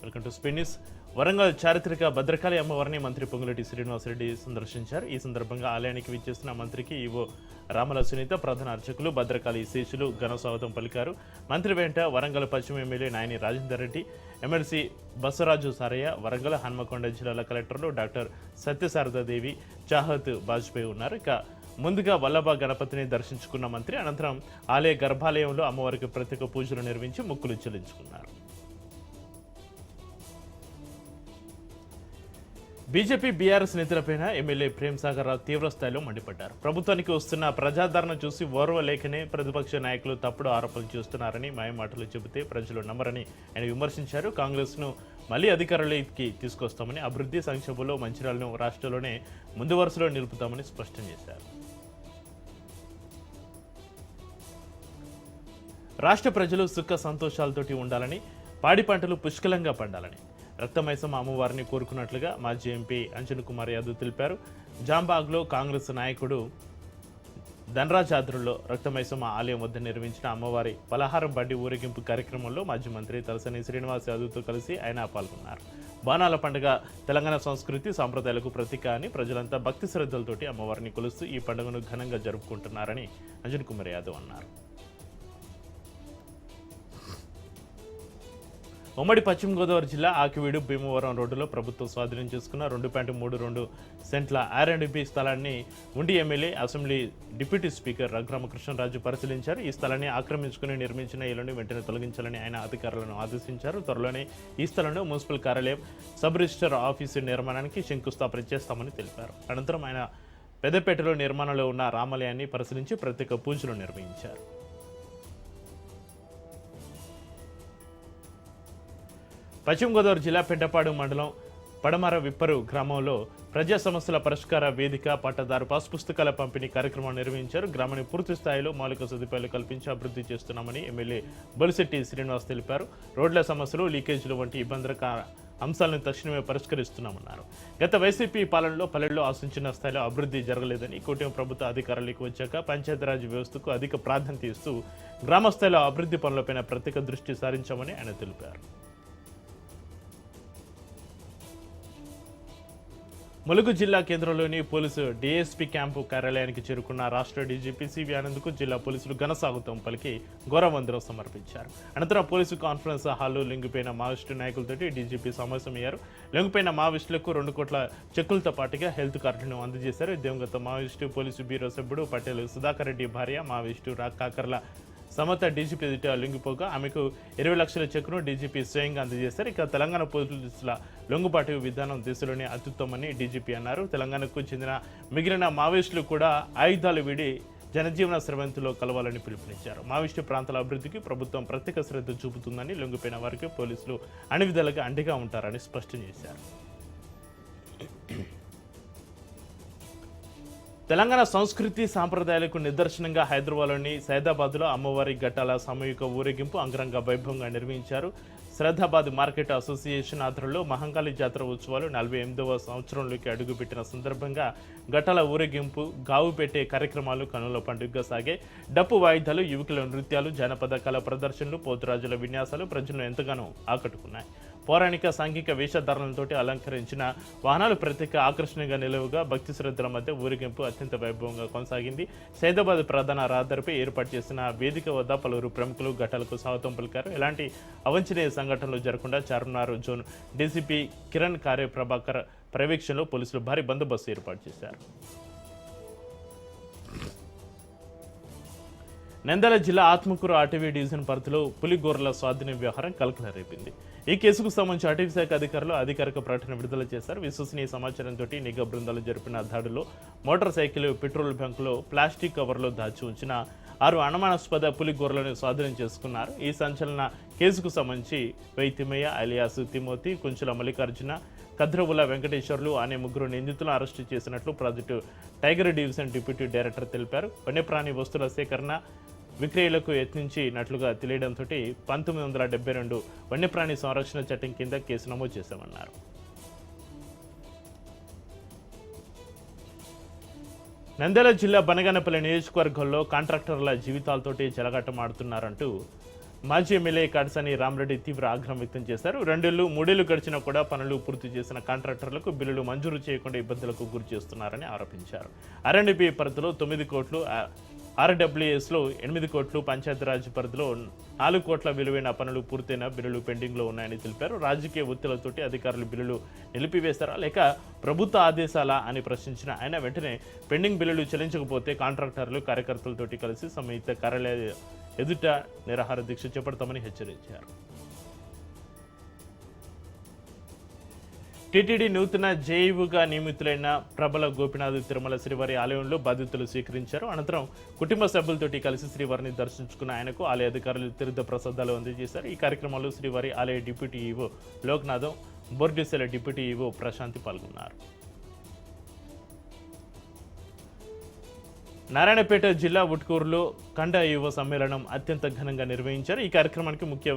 Welcome to స్పెన్నిస్. Warangal చారిత్రక భద్రకాళి అమ్మవారిని మంత్రి పొంగులేటి శ్రీనివాసరెడ్డి సందర్శించారు. ఈ సందర్భంగా ఆలయానికి విచ్చేసిన మంత్రికి ఈవో రామల సునీత, ప్రధాన అర్చకులు, భద్రకాళి శేషులు ఘన స్వాగతం పలికారు. మంత్రి వెంట వరంగల్ పశ్చిమ ఎమ్మెల్యే నాయని రాజేందర్ రెడ్డి, ఎమ్మెల్సీ బసవరాజు సారయ్య, వరంగల్ హన్మకొండ జిల్లాల కలెక్టర్లు డాక్టర్ సత్యశారదాదేవి, చాహత్ బాజ్పేయి ఉన్నారు. ఇక ముందుగా వల్లభ గణపతిని దర్శించుకున్న మంత్రి అనంతరం ఆలయ గర్భాలయంలో అమ్మవారికి ప్రత్యేక పూజలు నిర్వహించి మొక్కులు చెల్లించుకున్నారు. బీజేపీ బీఆర్ఎస్ నేతలపైన ఎమ్మెల్యే ప్రేమ్ సాగర్ రావు తీవ్రస్థాయిలో మండిపడ్డారు. ప్రభుత్వానికి వస్తున్న ప్రజాదరణ చూసి ఓర్వలేకనే ప్రతిపక్ష నాయకులు తప్పుడు ఆరోపణలు చేస్తున్నారని మాయమాటలు చెబితే ప్రజలు నమ్మరని ఆయన విమర్శించారు. కాంగ్రెస్ను మళ్లీ అధికారంలోకి తీసుకొస్తామని, అభివృద్ధి సంక్షేమంలో మంచిర్యాలను రాష్ట్రంలోనే ముందు వరుసలో నిలుపుతామని స్పష్టం చేశారు. రాష్ట్ర ప్రజలు సుఖ సంతోషాలతోటి ఉండాలని, పాడి పంటలు పుష్కలంగా పండాలని రక్తమైసమ్మ అమ్మవారిని కోరుకున్నట్లుగా మాజీ ఎంపీ అంజన్ కుమార్ యాదవ్ తెలిపారు. జాంబాగ్లో కాంగ్రెస్ నాయకుడు ధనరాజ్ ఆధ్వర్యంలో రక్తమైసమ్మ ఆలయం వద్ద నిర్వహించిన అమ్మవారి పలహారం బండి ఊరేగింపు కార్యక్రమంలో మాజీ మంత్రి తలసాని శ్రీనివాస్ యాదవ్తో కలిసి ఆయన పాల్గొన్నారు. బాణాల పండుగ తెలంగాణ సంస్కృతి సాంప్రదాయాలకు ప్రతీక అని ప్రజలంతా భక్తి శ్రద్ధలతోటి అమ్మవారిని కొలుస్తూ ఈ పండుగను ఘనంగా జరుపుకుంటున్నారని అంజన్ కుమార్ యాదవ్ అన్నారు. ఉమ్మడి పశ్చిమ గోదావరి జిల్లా ఆకివీడు భీమవరం రోడ్డులో ప్రభుత్వం స్వాధీనం చేసుకున్న 2.32 సెంట్ల R&B స్థలాన్ని Undi MLA, assembly deputy speaker Raghu Rama Krishna Raju పరిశీలించారు. ఈ స్థలాన్ని ఆక్రమించుకుని నిర్మించిన ఇళ్లను వెంటనే తొలగించాలని ఆయన అధికారులను ఆదేశించారు. త్వరలోనే ఈ స్థలంలో మున్సిపల్ కార్యాలయం, సబ్ రిజిస్టర్ ఆఫీసు నిర్మాణానికి శంకుస్థాపన చేస్తామని తెలిపారు. అనంతరం ఆయన పెద్దపేటలో నిర్మాణంలో ఉన్న రామాలయాన్ని పరిశీలించి ప్రత్యేక పూజలు నిర్వహించారు. పశ్చిమ గోదావరి జిల్లా పెద్దపాడు మండలం పడమర విప్పరు గ్రామంలో ప్రజా సమస్యల పరిష్కార వేదిక పట్టదారు పాస్ పుస్తకాల పంపిణీ కార్యక్రమం నిర్వహించారు. గ్రామాన్ని పూర్తి స్థాయిలో మౌలిక సదుపాయాలు కల్పించి అభివృద్ధి చేస్తున్నామని ఎమ్మెల్యే బొలిశెట్టి శ్రీనివాస్ తెలిపారు. రోడ్ల సమస్యలు, లీకేజీలు వంటి ఇబ్బందికర అంశాలను తక్షణమే పరిష్కరిస్తున్నామన్నారు. గత వైసీపీ పాలనలో పల్లెల్లో ఆశించిన స్థాయిలో అభివృద్ధి జరగలేదని, కూటమి ప్రభుత్వ అధికారులకు వచ్చాక పంచాయతీరాజ్ వ్యవస్థకు అధిక ప్రాధాన్యత ఇస్తూ గ్రామ స్థాయిలో అభివృద్ధి పనులపైన ప్రత్యేక దృష్టి సారించామని ఆయన తెలిపారు. ములుగు జిల్లా కేంద్రంలోని పోలీసు డీఎస్పీ క్యాంపు కార్యాలయానికి చేరుకున్న రాష్ట్ర డీజీపీ సివి ఆనంద్కు జిల్లా పోలీసులు ఘన స్వాగతం పలికి గౌరవవందనం సమర్పించారు. అనంతరం పోలీసు కాన్ఫరెన్స్ హాల్లో లొంగిపోయిన మావోయిస్టు నాయకులతోటి డీజీపీ సమావేశమయ్యారు. లొంగిపోయిన మావోయిస్టులకు 2 కోట్ల చెక్కులతో పాటుగా హెల్త్ కార్డులను అందజేశారు. దివంగత మావోయిస్టు పోలీసు బ్యూరో సభ్యుడు పటేల్ సుధాకర్ రెడ్డి భార్య మావోయిస్టు కాకర్ల సమత డీజీపీ ఎదుట లొంగిపోగా ఆమెకు 20 లక్షల చెక్కును డీజీపీ స్వయంగా అందజేశారు. ఇక తెలంగాణ పోలీసుల లొంగుబాటు విధానం దేశంలోనే అత్యుత్తమని డీజీపీ అన్నారు. తెలంగాణకు చెందిన మిగిలిన మావోయిస్టులు కూడా ఆయుధాలు వీడి జనజీవన స్రవంతిలో కలవాలని పిలుపునిచ్చారు. మావోయిస్టు ప్రాంతాల అభివృద్ధికి ప్రభుత్వం ప్రత్యేక శ్రద్ధ చూపుతుందని, లొంగిపోయిన వారికి పోలీసులు అన్ని విధాలుగా అండగా ఉంటారని స్పష్టం చేశారు. తెలంగాణ సంస్కృతి సాంప్రదాయాలకు నిదర్శనంగా హైదరాబాద్లోని సైదాబాద్లో అమ్మవారి ఘట్టాల సామూహిక ఊరేగింపు అంగరంగ వైభవంగా నిర్వహించారు. శ్రద్ధాబాద్ మార్కెట్ అసోసియేషన్ ఆధ్వర్యంలో మహంకాళి జాతర ఉత్సవాలు 48వ సంవత్సరంలోకి అడుగుపెట్టిన సందర్భంగా ఘట్టాల ఊరేగింపు, గావు పెట్టే కార్యక్రమాలు కనుల పండుగగా సాగాయి. డప్పు వాయిద్యాలు, యువకుల నృత్యాలు, జానపద కళ ప్రదర్శనలు, పోతురాజుల విన్యాసాలు ప్రజలను ఎంతగానో ఆకట్టుకున్నాయి. పౌరాణిక సాంఘిక వేషధారణలతో అలంకరించిన వాహనాలు ప్రత్యేక ఆకర్షణగా నిలువుగా భక్తి శ్రద్ధల మధ్య ఊరేగింపు అత్యంత వైభవంగా కొనసాగింది. సైదాబాద్ ప్రధాన రహదారిపై ఏర్పాటు చేసిన వేదిక వద్ద పలువురు ప్రముఖులు ఘట్టాలకు స్వాగతం పలికారు. ఎలాంటి అవాంఛనీయ సంఘటనలు జరగకుండా చార్మినార్ జోన్ డీసీపీ కిరణ్ కార్య ప్రభాకర్ పర్యవేక్షణలో పోలీసులు భారీ బందోబస్తు ఏర్పాటు చేశారు. నంద్యాల జిల్లా ఆత్మకూరు అటవీ డివిజన్ పరిధిలో పులిగోరల స్వాధీన వ్యవహారం కలకలం రేపింది. ఈ కేసుకు సంబంధించి అటవీ శాఖ అధికారులు అధికారిక ప్రకటన విడుదల చేశారు. విశ్వసనీయ సమాచారంతో నిఘా బృందాలు జరిపిన దాడిలో మోటార్ సైకిల్, పెట్రోల్ బంకులో ప్లాస్టిక్ కవర్లో దాచి ఉంచిన 6 అనుమానాస్పద పులిగోరలను స్వాధీనం చేసుకున్నారు. ఈ సంచలన కేసుకు సంబంధించి వైతిమయ్య అలియాస్ తిమోతి, కుంచుల మల్లికార్జున, కద్రవుల వెంకటేశ్వర్లు అనే 3 నిందితులను అరెస్టు చేసినట్లు project tiger division deputy director తెలిపారు. వన్యప్రాణి వస్తువుల సేకరణ, విక్రయాలకు యత్నించినట్లుగా తెలియడంతో 1972 వన్యప్రాణి సంరక్షణ చట్టం కింద కేసు నమోదు చేశామన్నారు. నంద్యాల జిల్లా బనగానపల్లి నియోజకవర్గంలో కాంట్రాక్టర్ల జీవితాలతోటి చెలగాటమాడుతున్నారంటూ మాజీ ఎమ్మెల్యే కాటసాని రామరెడ్డి తీవ్ర ఆగ్రహం వ్యక్తం చేశారు. 2-3 గడిచినా కూడా పనులు పూర్తి చేసిన కాంట్రాక్టర్లకు బిల్లులు మంజూరు చేయకుండా ఇబ్బందులకు గురి చేస్తున్నారని ఆరోపించారు. R&B పరిధిలో 9 కోట్లు, RWSలో 8 కోట్లు, పంచాయతీరాజ్ పరిధిలో 4 కోట్ల విలువైన పనులు పూర్తయిన బిల్లులు పెండింగ్లో ఉన్నాయని తెలిపారు. రాజకీయ ఒత్తిళ్లతోటి అధికారులు బిల్లులు నిలిపివేస్తారా లేక ప్రభుత్వ ఆదేశాలా అని ప్రశ్నించిన ఆయన వెంటనే పెండింగ్ బిల్లులు చెల్లించకపోతే కాంట్రాక్టర్లు కార్యకర్తలతోటి కలిసి సంయుక్త కార్యాలయ ఎదుట నిరాహార దీక్ష చేపడతామని హెచ్చరించారు. టీటీడీ నూతన జేఈఓగా నియమితులైన ప్రబల గోపినాథ్ తిరుమల శ్రీవారి ఆలయంలో బాధ్యతలు స్వీకరించారు. అనంతరం కుటుంబ సభ్యులతోటి కలిసి శ్రీవారిని దర్శించుకున్న ఆయనకు ఆలయ అధికారులు తీర్థ ప్రసాదాలు అందజేశారు. ఈ కార్యక్రమంలో శ్రీవారి ఆలయ డిప్యూటీ ఈవో లోక్నాథం, బోర్డిసెల డిప్యూటీ ఈవో ప్రశాంతి పాల్గొన్నారు. నారాయణపేట జిల్లా ఉట్కూరులో కండ యువ సమ్మేళనం అత్యంత ఘనంగా నిర్వహించారు. ఈ కార్యక్రమానికి ముఖ్య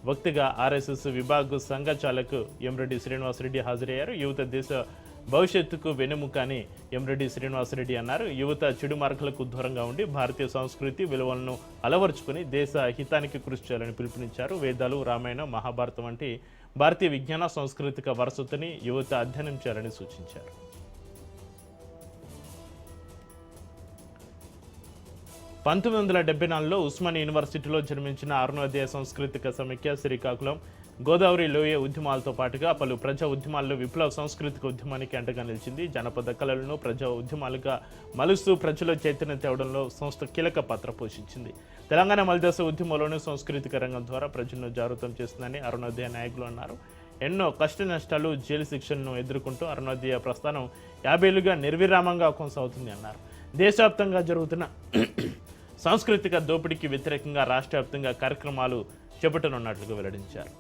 వక్తగా RSS విభాగ్ సంఘ చాలక్ ఎంరెడ్డి శ్రీనివాసరెడ్డి హాజరయ్యారు. యువత దేశ భవిష్యత్తుకు వెన్నెముక అని ఎంరెడ్డి శ్రీనివాసరెడ్డి అన్నారు. యువత చెడు మార్గాలకు దూరంగా ఉండి భారతీయ సంస్కృతి విలువలను అలవర్చుకుని దేశ హితానికి కృషి చేయాలని పిలుపునిచ్చారు. వేదాలు, రామాయణం, మహాభారతం వంటి భారతీయ విజ్ఞాన సాంస్కృతిక వారసత్వాన్ని యువత అధ్యయనం చేయాలని సూచించారు. 1974లో ఉస్మానియా యూనివర్సిటీలో జన్మించిన అరుణోదయ సాంస్కృతిక సమైక్య శ్రీకాకుళం గోదావరి లోయ ఉద్యమాలతో పాటుగా పలు ప్రజా ఉద్యమాల్లో విప్లవ సాంస్కృతిక ఉద్యమానికి అండగా నిలిచింది. జానపద కళలను ప్రజా ఉద్యమాలుగా మలుస్తూ ప్రజల చైతన్యం తేవడంలో సంస్థ కీలక పాత్ర పోషించింది. తెలంగాణ మలిదశ ఉద్యమంలోనూ సాంస్కృతిక రంగం ద్వారా ప్రజలను జాగృతం చేస్తుందని అరుణోదయ నాయకులు అన్నారు. ఎన్నో కష్ట నష్టాలు, జైలు శిక్షలను ఎదుర్కొంటూ అరుణోదయ ప్రస్థానం 50 ఏళ్లుగా నిర్విరామంగా కొనసాగుతుంది అన్నారు. దేశవ్యాప్తంగా జరుగుతున్న సాంస్కృతిక దోపిడీకి వ్యతిరేకంగా రాష్ట్ర వ్యాప్తంగా కార్యక్రమాలు చేపట్టనున్నట్లుగా వెల్లడించారు.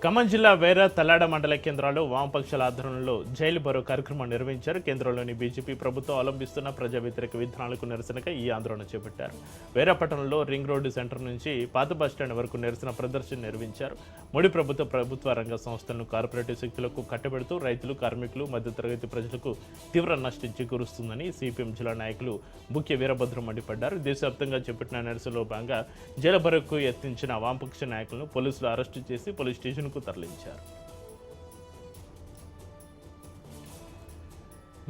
ఖమ్మం జిల్లా వేర తల్లాడ మండల కేంద్రాల్లో వామపక్షాల ఆధ్వర్యంలో జైలు బరో కార్యక్రమం నిర్వహించారు. కేంద్రంలోని బీజేపీ ప్రభుత్వం అవలంబిస్తున్న ప్రజా వ్యతిరేక విధానాలకు నిరసనగా ఈ ఆందోళన చేపట్టారు. వేర పట్టణంలో రింగ్ రోడ్డు సెంటర్ నుంచి పాత బస్టాండ్ వరకు నిరసన ప్రదర్శన నిర్వహించారు. మోడీ ప్రభుత్వ రంగ సంస్థలను కార్పొరేటివ్ శక్తులకు కట్టబెడుతూ రైతులు, కార్మికులు, మధ్యతరగతి ప్రజలకు తీవ్ర నష్టం చేకూరుస్తుందని సిపిఎం జిల్లా నాయకులు ముఖ్య వీరభద్రం మండిపడ్డారు. దేశవ్యాప్తంగా చేపట్టిన నిరసనలో భాగంగా జైలు బరోకు యత్నించిన వామపక్ష నాయకులను పోలీసులు అరెస్టు చేసి పోలీస్ స్టేషన్ తరలించారు.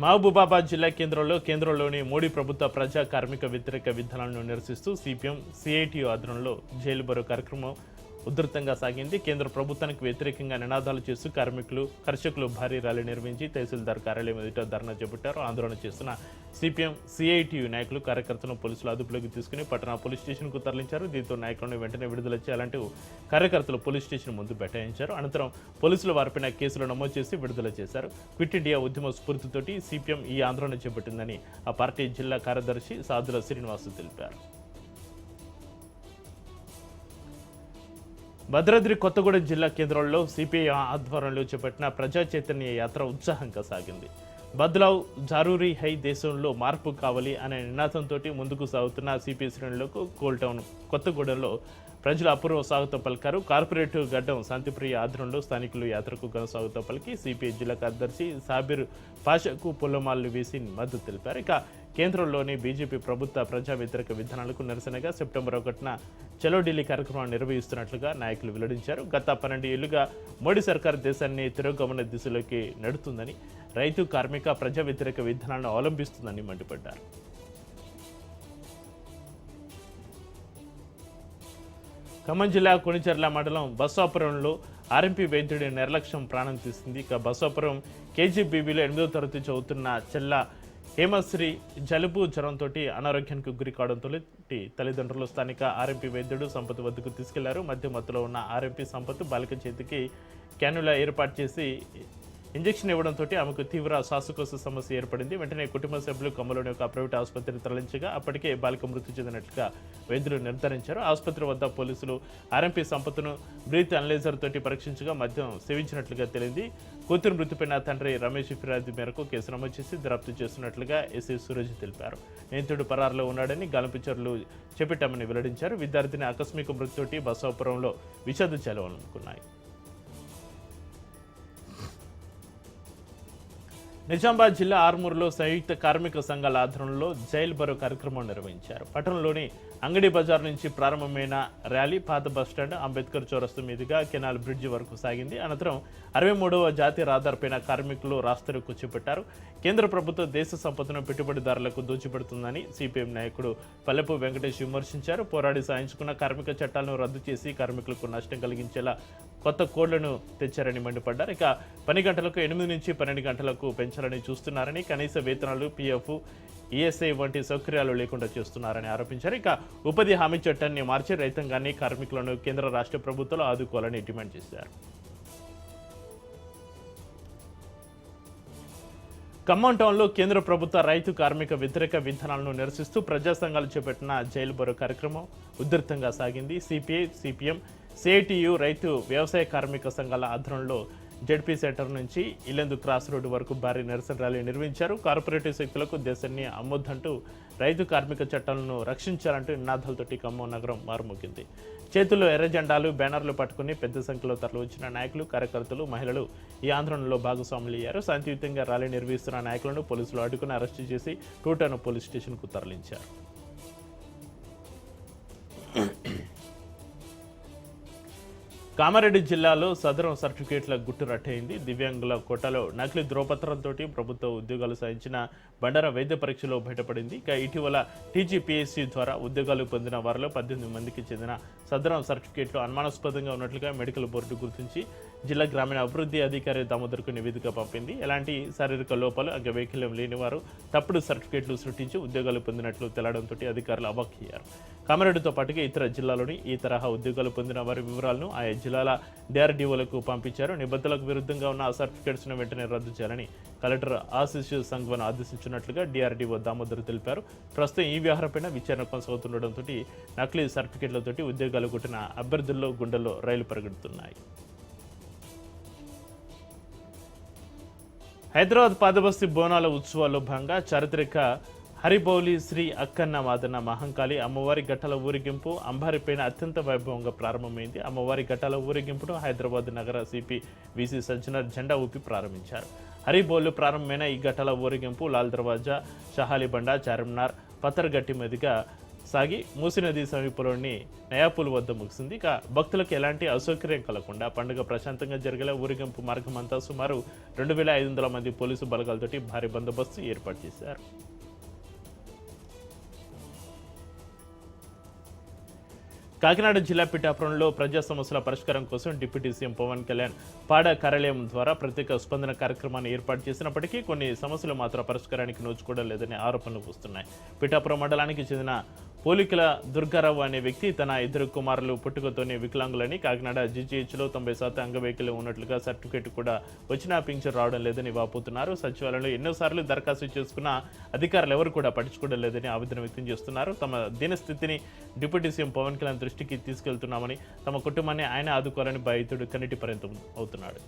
మహబూబాబాద్ జిల్లా కేంద్రంలోని మోడీ ప్రభుత్వ ప్రజా కార్మిక వ్యతిరేక విధానాలను నిరసిస్తూ సిపిఎం సిఐటియు ఆధ్వర్యంలో జైలు బరో కార్యక్రమం ఉధృతంగా సాగింది. కేంద్ర ప్రభుత్వానికి వ్యతిరేకంగా నినాదాలు చేస్తూ కర్షకులు భారీ ర్యాలీ నిర్వహించి తహసీల్దార్ కార్యాలయం ఎదుట ధర్నా చేపట్టారు. ఆందోళన చేస్తున్న సిపిఎం సిఐటియు నాయకులు, కార్యకర్తలను పోలీసులు అదుపులోకి తీసుకుని పట్టణ పోలీస్ స్టేషన్కు తరలించారు. దీంతో నాయకులను వెంటనే విడుదల చేయాలంటూ కార్యకర్తలు పోలీస్ స్టేషన్ ముందు బైఠాయించారు. అనంతరం పోలీసులు వారిపైన కేసులు నమోదు చేసి విడుదల చేశారు. క్విట్ ఇండియా ఉద్యమ స్ఫూర్తితోటి సిపిఎం ఈ ఆందోళన చేపట్టిందని ఆ పార్టీ జిల్లా కార్యదర్శి సాదుల శ్రీనివాసు తెలిపారు. భద్రాద్రి కొత్తగూడెం జిల్లా కేంద్రంలో సిపిఐ ఆధ్వర్యంలో చేపట్టిన ప్రజా చైతన్య యాత్ర ఉత్సాహంగా సాగింది. బద్లావ్ జరూరీ హై, దేశంలో మార్పు కావాలి అనే నినాదంతో ముందుకు సాగుతున్న సిపిఐ శ్రేణులకు కోల్టౌన్ కొత్తగూడెంలో ప్రజలు అపూర్వ స్వాగతం పలికారు. కార్పొరేటివ్ గడ్డం శాంతిప్రియ ఆధ్వర్యంలో స్థానికులు యాత్రకు ఘన స్వాగతం పలికి సిపిఐ జిల్లా కార్యదర్శి సాబిర్ పాషాకు పూలమాలలు వేసి మద్దతు తెలిపారు. ఇక కేంద్రంలోని బీజేపీ ప్రభుత్వ ప్రజా వ్యతిరేక విధానాలకు నిరసనగా సెప్టెంబర్ 1న చలో ఢిల్లీ కార్యక్రమాన్ని నిర్వహిస్తున్నట్లుగా నాయకులు వెల్లడించారు. గత 12 ఏళ్లుగా మోడీ సర్కార్ దేశాన్ని తిరోగమన దిశలోకి నడుతుందని, రైతు, కార్మిక, ప్రజా వ్యతిరేక విధానాలను అవలంబిస్తుందని మండిపడ్డారు. ఖమ్మం జిల్లా కొణిచెర్ల మండలం బస్వాపురంలో ఆర్ఎంపీ వైద్యుడి నిర్లక్ష్యం ప్రాణం తీసింది. ఇక బస్వాపురం కేజీబీబీలో 8వ తరగతి చదువుతున్న చెల్ల హేమశ్రీ జలుబు, జ్వరంతో అనారోగ్యానికి గురి కావడంతో తల్లిదండ్రులు స్థానిక ఆర్ఎంపీ వైద్యుడు సంపత్ వద్దకు తీసుకెళ్లారు. మధ్యలో ఉన్న ఆర్ఎంపీ సంపత్ బాలిక చేతికి క్యానులా ఏర్పాటు చేసి ఇంజెక్షన్ ఇవ్వడంతో ఆమెకు తీవ్ర శ్వాసకోశ సమస్య ఏర్పడింది. వెంటనే కుటుంబ సభ్యులు ఖమ్మంలోని ఒక ప్రైవేట్ ఆసుపత్రికి తరలించగా అప్పటికే బాలిక మృతి చెందినట్లుగా వైద్యులు నిర్ధారించారు. ఆసుపత్రి వద్ద పోలీసులు ఆర్ఎంపీ సంపత్ను బ్రీత్ అనలైజర్ తోటి పరీక్షించగా మద్యం సేవించినట్లుగా తెలిసింది. కూతురు మృతిపైన తండ్రి రమేష్ ఫిర్యాదు మేరకు కేసు నమోదు చేసి దర్యాప్తు చేస్తున్నట్లుగా ఎస్ఐ సూరజ్ తెలిపారు. నిందితుడు పరారులో ఉన్నాడని గాలింపు చేపట్టామని వెల్లడించారు. విద్యార్థిని ఆకస్మిక మృతితోటి బసవాపురంలో విషాద చెలవనుకున్నాయి. నిజామాబాద్ జిల్లా ఆర్మూరులో సంయుక్త కార్మిక సంఘాల ఆధ్వర్యంలో జైల్ బరో కార్యక్రమం నిర్వహించారు. పట్టణంలోని అంగడి బజార్ నుంచి ప్రారంభమైన ర్యాలీ పాత బస్టాండ్, అంబేద్కర్ చౌరస్తు మీదుగా కెనాల్ బ్రిడ్జి వరకు సాగింది. అనంతరం 63వ జాతీయ రహదారిపైన కార్మికులు రాస్తారోకో చేపట్టారు. కేంద్ర ప్రభుత్వం దేశ సంపదను పెట్టుబడిదారులకు దోచిపెడుతుందని సిపిఎం నాయకుడు పల్లెపు వెంకటేష్ విమర్శించారు. పోరాడి సాధించుకున్న కార్మిక చట్టాలను రద్దు చేసి కార్మికులకు నష్టం కలిగించేలా కొత్త కోడ్లను తెచ్చారని మండిపడ్డారు. ఇక పని గంటలకు 8 నుంచి 12 గంటలకు పెంచాలని చూస్తున్నారని, కనీస వేతనాలు, పిఎఫ్, ఈఎస్ఐ వంటి సౌకర్యాలు లేకుండా చేస్తున్నారని ఆరోపించారు. ఇక ఉపాధి హామీ చట్టాన్ని మార్చి రైతాంగాన్ని, కార్మికులను కేంద్ర రాష్ట్ర ప్రభుత్వాలు ఆదుకోవాలని డిమాండ్ చేశారు. ఖమ్మం టౌన్లో కేంద్ర ప్రభుత్వ రైతు కార్మిక వ్యతిరేక విధానాలను నిరసిస్తూ ప్రజా సంఘాలు చేపట్టిన జైలు బరో కార్యక్రమం ఉధృతంగా సాగింది. సిపిఐ, సిపిఎం, సిఐటియు, రైతు వ్యవసాయ కార్మిక సంఘాల ఆధ్వర్యంలో జెడ్పీ సెంటర్ నుంచి ఇల్లెందు క్రాస్ రోడ్డు వరకు భారీ నిరసన ర్యాలీ నిర్వహించారు. కార్పొరేటివ్ శక్తులకు దేశాన్ని అమ్మొద్దంటూ రైతు కార్మిక చట్టాలను రక్షించాలంటూ నినాదాలతోటి ఖమ్మం నగరం మారుమోగింది. చేతుల్లో ఎర్ర జెండాలు, బ్యానర్లు పట్టుకుని పెద్ద సంఖ్యలో తరలివచ్చిన నాయకులు, కార్యకర్తలు, మహిళలు ఈ ఆందోళనలో భాగస్వాములయ్యారు. శాంతియుతంగా ర్యాలీ నిర్వహిస్తున్న నాయకులను పోలీసులు అడ్డుకుని అరెస్టు చేసి టూటౌన్ పోలీస్ స్టేషన్కు తరలించారు. కామారెడ్డి జిల్లాలో సదరం సర్టిఫికేట్ల గుట్టు రట్టయింది. దివ్యాంగుల కోటాలో నకిలీ ధ్రువపత్రంతో ప్రభుత్వ ఉద్యోగాలు సాధించిన బండార వైద్య పరీక్షలో బయటపడింది. ఇక ఇటీవల టీజీపీఎస్సీ ద్వారా ఉద్యోగాలు పొందిన వారిలో 18 మందికి చెందిన సదరం సర్టిఫికేట్లు అనుమానాస్పదంగా ఉన్నట్లుగా మెడికల్ బోర్డు గుర్తించి జిల్లా గ్రామీణ అభివృద్ధి అధికారి దామోదర్కు నివేదిక పంపింది. ఎలాంటి శారీరక లోపాలు, అంగవైకల్యం లేని వారు తప్పుడు సర్టిఫికేట్లు సృష్టించి ఉద్యోగాలు పొందినట్లు తెలడంతో అధికారులు అవాక్కయ్యారు. కామారెడ్డితో పాటుగా ఇతర జిల్లాలోని ఈ తరహా ఉద్యోగాలు పొందిన వారి వివరాలను ఆయా జిల్లాల డిఆర్డీఓలకు పంపించారు. నిబంధనలకు విరుద్ధంగా ఉన్న ఆ సర్టిఫికేట్స్ను వెంటనే రద్దు చేయాలని కలెక్టర్ ఆశిష్ సంఘ్వను ఆదేశించినట్లుగా డిఆర్డీఓ దామోదర్ తెలిపారు. ప్రస్తుతం ఈ వ్యవహారంపై విచారణ కొనసాగుతుండటంతో నకిలీ సర్టిఫికేట్లతోటి ఉద్యోగాలు కొట్టిన అభ్యర్థుల్లో గుండెల్లో రైలు పరిగెడుతున్నాయి. హైదరాబాద్ పాదబస్తీ బోనాల ఉత్సవాల్లో భాగంగా చారిత్రక హరిబౌలి శ్రీ అక్కన్న మాదన్న మహంకాళి అమ్మవారి ఘట్టాల ఊరేగింపు అంబారిపైన అత్యంత వైభవంగా ప్రారంభమైంది. అమ్మవారి ఘట్టాల ఊరేగింపును హైదరాబాద్ నగర సిపి విసి సజ్జనర్ జెండా ఊపి ప్రారంభించారు. హరిబౌలు ప్రారంభమైన ఈ ఘట్టాల ఊరేగింపు లాల్ దర్వాజా, షహాలిబండ, చార్మినార్, పత్తర్గట్టి మీదుగా సాగి మూసీ నది సమీపంలోని నయాపూల్ వద్ద ముగిసింది. ఇక భక్తులకు ఎలాంటి అసౌకర్యం కలగకుండా పండుగ ప్రశాంతంగా జరిగేలా ఊరేగింపు మార్గం అంతా సుమారు 2500 మంది పోలీసు బలగాలతోటి భారీ బందోబస్తు ఏర్పాటు చేశారు. కాకినాడ జిల్లా పిఠాపురంలో ప్రజా సమస్యల పరిష్కారం కోసం డిప్యూటీ సీఎం పవన్ కళ్యాణ్ పాడ కార్యాలయం ద్వారా ప్రత్యేక స్పందన కార్యక్రమాన్ని ఏర్పాటు చేసినప్పటికీ కొన్ని సమస్యలు మాత్రం పరిష్కారానికి నోచుకోవడం లేదనే ఆరోపణలు వస్తున్నాయి. పిఠాపురం మండలానికి చెందిన పోలికల దుర్గారావు అనే వ్యక్తి తన 2 కుమారులు పుట్టుకతోనే వికలాంగులని, కాకినాడ జీజీహెచ్లో 90% అంగవైకల్యం ఉన్నట్లుగా సర్టిఫికేట్ కూడా వచ్చినా పింఛన్ రావడం లేదని వాపోతున్నారు. సచివాలయంలో ఎన్నోసార్లు దరఖాస్తు చేసుకున్న అధికారులు ఎవరు కూడా పట్టించుకోవడం లేదని ఆవేదన వ్యక్తం చేస్తున్నారు. తమ దీనస్థితిని డిప్యూటీ సీఎం పవన్ కళ్యాణ్ దృష్టికి తీసుకెళ్తున్నామని, తమ కుటుంబాన్ని ఆయన ఆదుకోవాలని బాధితుడు కన్నీటి పర్యంతం అవుతున్నాడు.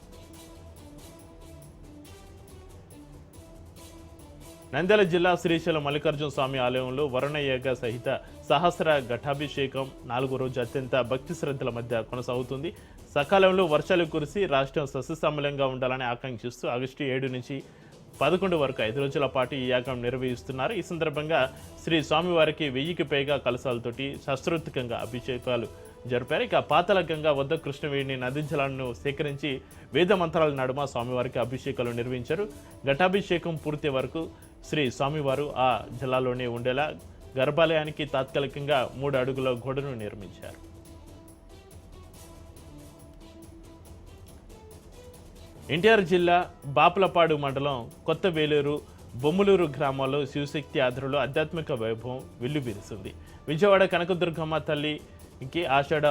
నంద్యాల జిల్లా శ్రీశైలం మల్లికార్జున స్వామి ఆలయంలో వరుణయ్యగ సహిత సహస్ర ఘటాభిషేకం 4వ రోజు అత్యంత భక్తి శ్రద్ధల మధ్య కొనసాగుతుంది. సకాలంలో వర్షాలు కురిసి రాష్ట్రం సస్యశ్యామలంగా ఉండాలని ఆకాంక్షిస్తూ ఆగస్టు 7 నుంచి 11 వరకు 5 రోజుల పాటు ఈ యాగం నిర్వహిస్తున్నారు. ఈ సందర్భంగా శ్రీ స్వామివారికి 1000కి పైగా కలశాలతోటి శాస్త్రోక్తంగా అభిషేకాలు జరిపారు. ఇక పాతాళ గంగా వద్ద కృష్ణవేణి నదీ జలాలను సేకరించి వేద మంత్రాల నడుమ స్వామివారికి అభిషేకాలు నిర్వహించారు. ఘటాభిషేకం పూర్తి వరకు శ్రీ స్వామివారు ఆ జలాల్లోనే ఉండేలా గర్భాలయానికి తాత్కాలికంగా 3 అడుగుల గోడను నిర్మించారు. ఎన్టీఆర్ జిల్లా బాపులపాడు మండలం కొత్త వేలూరు, బొమ్మలూరు గ్రామాల్లో శివశక్తి ఆధ్వర్యంలో ఆధ్యాత్మిక వైభవం వెల్లువిరుస్తుంది. విజయవాడ కనకదుర్గమ్మ తల్లికి ఆషాఢ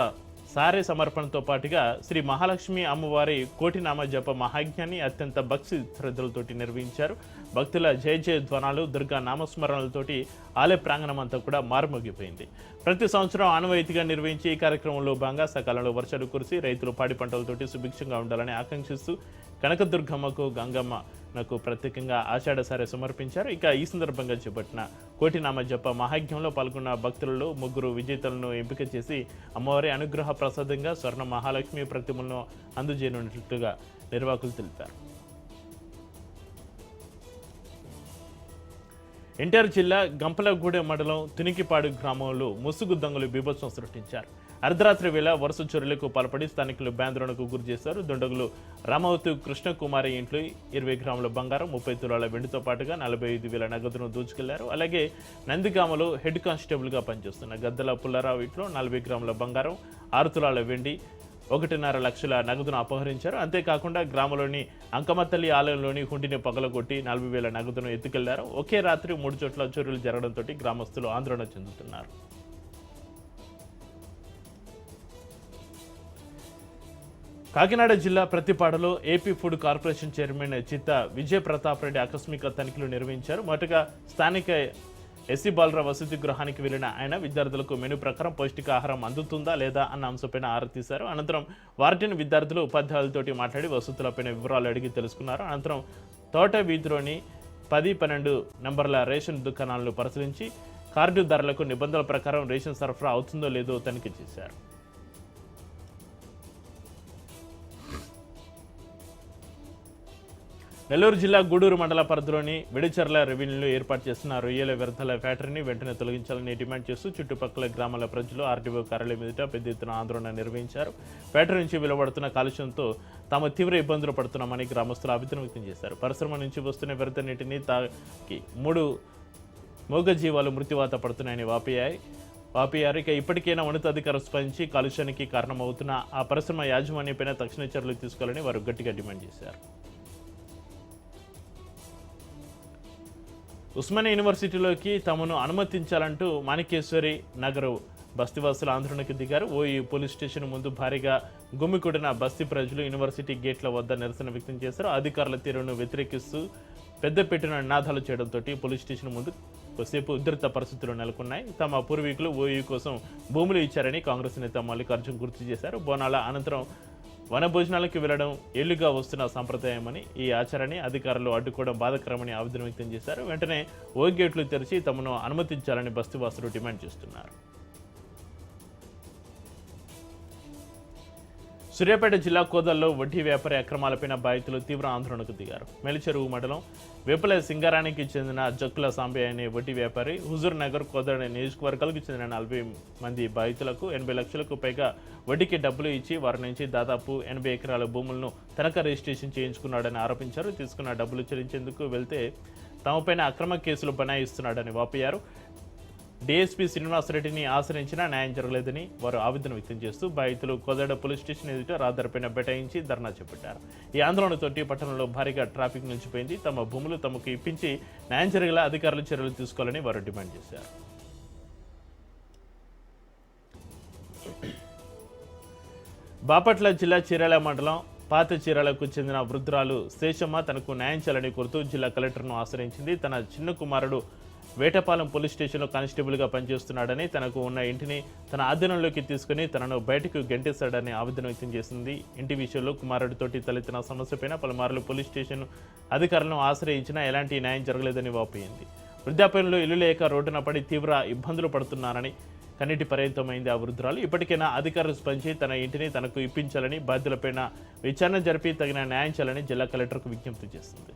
సారే సమర్పణతో పాటుగా శ్రీ మహాలక్ష్మి అమ్మవారి కోటినామ జప మహాజ్ఞాన్ని అత్యంత భక్తి శ్రద్ధలతోటి నిర్వహించారు. భక్తుల జయ జయ ధ్వనాలు, దుర్గా నామస్మరణలతోటి ఆలయ ప్రాంగణం అంతా కూడా మారుమోగిపోయింది. ప్రతి సంవత్సరం ఆనవాయితీగా నిర్వహించి ఈ కార్యక్రమంలో భాగంగా సకాలంలో వర్షాలు కురిసి రైతులు పాడి పంటలతోటి సుభిక్షంగా ఉండాలని ఆకాంక్షిస్తూ కనకదుర్గమ్మకు, గంగమ్మకు ప్రత్యేకంగా ఆషాఢ సారే సమర్పించారు. ఇక ఈ సందర్భంగా చేపట్టిన కోటినామ జప మహాజ్ఞంలో పాల్గొన్న భక్తులలో 3 విజేతలను ఎంపిక చేసి అమ్మవారి అనుగ్రహ ప్రసాదంగా స్వర్ణ మహాలక్ష్మి ప్రతిమలను అందజేయనున్నట్లుగా నిర్వాహకులు తెలిపారు. ఎన్టీఆర్ జిల్లా గంపలగూడెం మండలం తునికిపాడు గ్రామంలో ముసుగు దొంగలు బీభత్సం సృష్టించారు. అర్ధరాత్రి వేళ వరుస చొర్యలకు పాల్పడి స్థానికులు భయాందోళనకు గురి చేశారు. దుండగులు రామవతి కృష్ణకుమారి ఇంట్లో 20 గ్రాముల బంగారం, 30 తులాల వెండితో పాటుగా 45,000 నగదును దోచుకెళ్లారు. అలాగే నందిగామలో హెడ్ కానిస్టేబుల్గా పనిచేస్తున్న గద్దల పుల్లారావు ఇంట్లో 40 గ్రాముల బంగారం, 6 తులాల వెండి, 1.5 లక్షల నగదును అపహరించారు. అంతేకాకుండా గ్రామంలోని అంకమతల్లి ఆలయంలోని హుండీని పగలగొట్టి 40,000 నగదును ఎత్తుకెళ్లారు. ఒకే రాత్రి 3 చోట్ల చోరీలు జరగడంతో గ్రామస్తులు ఆందోళన చెందుతున్నారు. కాకినాడ జిల్లా ప్రతిపాడులో ఏపీ ఫుడ్ కార్పొరేషన్ చైర్మన్ చిత్త విజయ ప్రతాప్ రెడ్డి ఆకస్మిక తనిఖీలు నిర్వహించారు. మొదటగా స్థానిక ఎస్సీ బాలరావు వసతి గృహానికి వెళ్లిన ఆయన విద్యార్థులకు మెనూ ప్రకారం పౌష్టికాహారం అందుతుందా లేదా అన్న అంశంపైన ఆరా తీశారు. అనంతరం వార్డెన్ విద్యార్థులు ఉపాధ్యాయులతోటి మాట్లాడి వసతులపైన వివరాలు అడిగి తెలుసుకున్నారు. అనంతరం తోట వీధిలోని 10-12 నంబర్ల రేషన్ దుకాణాలను పరిశీలించి కార్డుదారులకు నిబంధనల ప్రకారం రేషన్ సరఫరా అవుతుందో లేదో తనిఖీ చేశారు. నెల్లూరు జిల్లా గూడూరు మండల పరిధిలోని విడిచర్ల రెవెన్యూలో ఏర్పాటు చేస్తున్న రొయ్యల వ్యర్థాల ఫ్యాక్టరీని వెంటనే తొలగించాలని డిమాండ్ చేస్తూ చుట్టుపక్కల గ్రామాల ప్రజలు ఆర్టీఓ కార్యాలయం ఎదుట పెద్ద ఎత్తున ఆందోళన నిర్వహించారు. ఫ్యాక్టరీ నుంచి వెలువడుతున్న కాలుష్యంతో తాము తీవ్ర ఇబ్బందులు పడుతున్నామని గ్రామస్తులు ఆవేదన వ్యక్తం చేశారు. పరిశ్రమ నుంచి వస్తున్న వ్యర్థ నీటిని తాకి 3 మూగజీవాలు మృత్యువాత పడుతున్నాయని వాపోయారు. ఇక ఇప్పటికైనా ఉన్నతాధికారులు స్పందించి కాలుష్యానికి కారణమవుతున్న ఆ పరిశ్రమ యాజమాన్యంపైన తక్షణ చర్యలు తీసుకోవాలని వారు గట్టిగా డిమాండ్ చేశారు. ఉస్మానియా యూనివర్సిటీలోకి తమను అనుమతించాలంటూ మాణికేశ్వరి నగర్ బస్తీవాసులు ఆందోళనకు దిగారు. ఓయి పోలీస్ స్టేషన్ ముందు భారీగా గుమ్మికూడిన బస్తీ ప్రజలు యూనివర్సిటీ గేట్ల వద్ద నిరసన వ్యక్తం చేశారు. అధికారుల తీరును వ్యతిరేకిస్తూ పెద్దపెట్టిన నినాదాలు చేయడంతో పోలీస్ స్టేషన్ ముందు కొద్దిసేపు ఉధృత పరిస్థితులు నెలకొన్నాయి. తమ పూర్వీకులు ఓయూ కోసం భూములు ఇచ్చారని కాంగ్రెస్ నేత మల్లికార్జున్ గుర్తు చేశారు. బోనాల అనంతరం వనభోజనాలకు వెళ్లడం ఏళ్లుగా వస్తున్న సంప్రదాయమని, ఈ ఆచారాన్ని అధికారులు అడ్డుకోవడం బాధాకరమని ఆవేదన వ్యక్తం చేశారు. వెంటనే ఓ గేట్లు తెరిచి తమను అనుమతించాలని బస్తీవాసులు డిమాండ్ చేస్తున్నారు. సూర్యాపేట జిల్లా కోదల్లో వడ్డీ వ్యాపారి అక్రమాలపైన బాధితులు తీవ్ర ఆందోళనకు దిగారు. మెలిచెరువు మండలం వేపుల సింగారానికి చెందిన జక్కుల సాంబయ్య అనే వడ్డీ వ్యాపారి హుజూర్ నగర్ కోదడ నియోజకవర్గాలకు చెందిన 40 మంది బాధితులకు 80 లక్షలకు పైగా వడ్డీకి డబ్బులు ఇచ్చి వారి నుంచి దాదాపు 80 ఎకరాల భూములను తనఖా రిజిస్ట్రేషన్ చేయించుకున్నాడని ఆరోపించారు. తీసుకున్న డబ్బులు చెల్లించేందుకు వెళ్తే తమపైన అక్రమ కేసులు బనాయిస్తున్నాడని వాపోయారు. డీఎస్పీ శ్రీనివాసరెడ్డిని ఆశ్రయించినా న్యాయం జరగలేదని వారు ఆవేదన వ్యక్తం చేస్తూ బాధితులు కోదాడ పోలీస్ స్టేషన్ ఎదుట రహదారిపైన బైఠాయించి ధర్నా చేపట్టారు. ఈ ఆందోళనతోటి పట్టణంలో భారీగా ట్రాఫిక్ నిలిచిపోయింది. తమ భూములు తమకు ఇప్పించి న్యాయం జరిగేలా అధికారులు చర్యలు తీసుకోవాలని వారు డిమాండ్ చేశారు. బాపట్ల జిల్లా చీరాల మండలం పాత చీరాలకు చెందిన వృద్ధురాలు శేషమ్మ తనకు న్యాయం చేయాలని కోరుతూ జిల్లా కలెక్టర్ను ఆశ్రయించింది. తన చిన్న కుమారుడు వేటపాలెం పోలీస్ స్టేషన్లో కానిస్టేబుల్గా పనిచేస్తున్నాడని, తనకు ఉన్న ఇంటిని తన ఆధీనంలోకి తీసుకుని తనను బయటకు గెంటేశాడని ఆవేదన వ్యక్తం చేసింది. ఇంటి విషయంలో కుమారుడితోటి తలెత్తిన సమస్యపైన పలుమార్లు పోలీస్ స్టేషన్ అధికారులను ఆశ్రయించినా ఎలాంటి న్యాయం జరగలేదని వాపోయింది. వృద్ధాప్యంలో ఇల్లు లేక రోడ్డున పడి తీవ్ర ఇబ్బందులు పడుతున్నారని కన్నీటి పర్యంతమైంది ఆ వృద్ధురాలు. ఇప్పటికైనా అధికారులు స్పందించి తన ఇంటిని తనకు ఇప్పించాలని, బాధ్యులపైన విచారణ జరిపి తగిన న్యాయం చేయాలని జిల్లా కలెక్టర్కు విజ్ఞప్తి చేసింది.